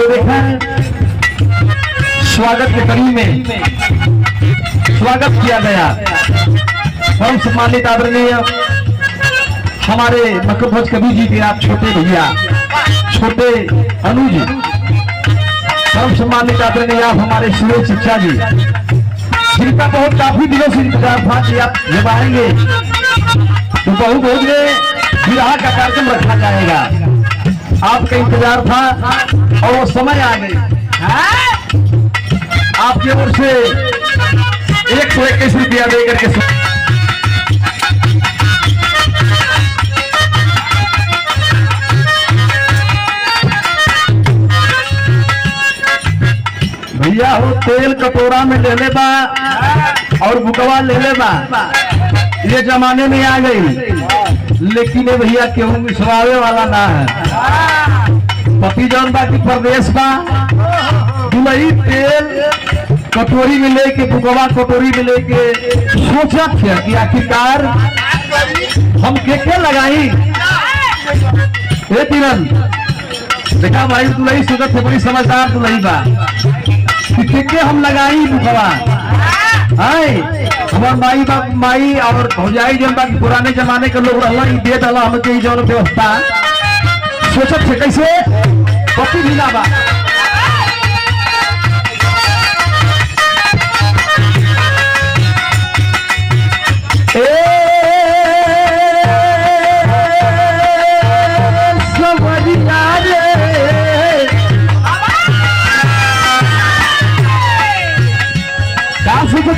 और देखें स्वागत के कड़ी में स्वागत किया गया। परम सम्मानित आदरणीय हमारे मकरध्वज कवि जी के आप छोटे भैया छोटे अनुज, परम सम्मानित आदरणीय आप हमारे सुरेश शिक्षा जी, जिनका बहुत काफी दिनों से इंतजार था कि आप जब आएंगे तो बहु भोज में विवाह का कार्यक्रम रखा जाएगा। आपका इंतजार था और वो समय आ गई। आपकी ओर से 121 रुपया देकर के भैया हो तेल कटोरा में ले ले बा और बुकवा ले ले बा, ये जमाने में आ गई। लेकिन ये भैया क्यों विश्वावे वाला ना है। पति जौन बा की प्रदेश बा, दुलही तेल कटोरी में लेके बुकवा कटोरी में लेके सोचा था कि आखिरकार हम के लगाई। तीरन देखा भाई दुलही सुगत है, बड़ी समझदार दुलही बा कि हम लगाई बुकवा। हमार माई बाप माई और भौजाई जन बाकी पुराने जमाने के लोग रहला दे दला हमके जौन व्यवस्था सोचत थे कैसे पति भी ना बा।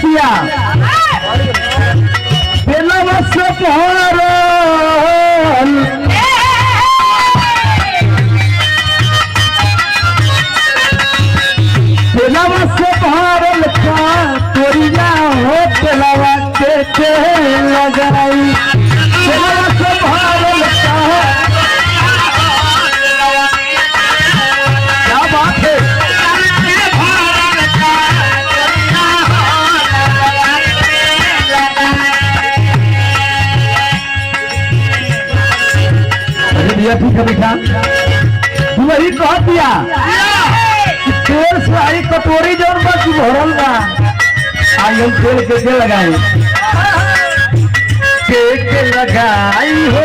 किया भारल का तोरिया हो तेलावा के लगाई भारल का क्या बात है। ठीक है बेटा, तू वही कह दिया तेल से आई कटोरी जौन बा की भरल बा, आई हम तेल के लगाई हो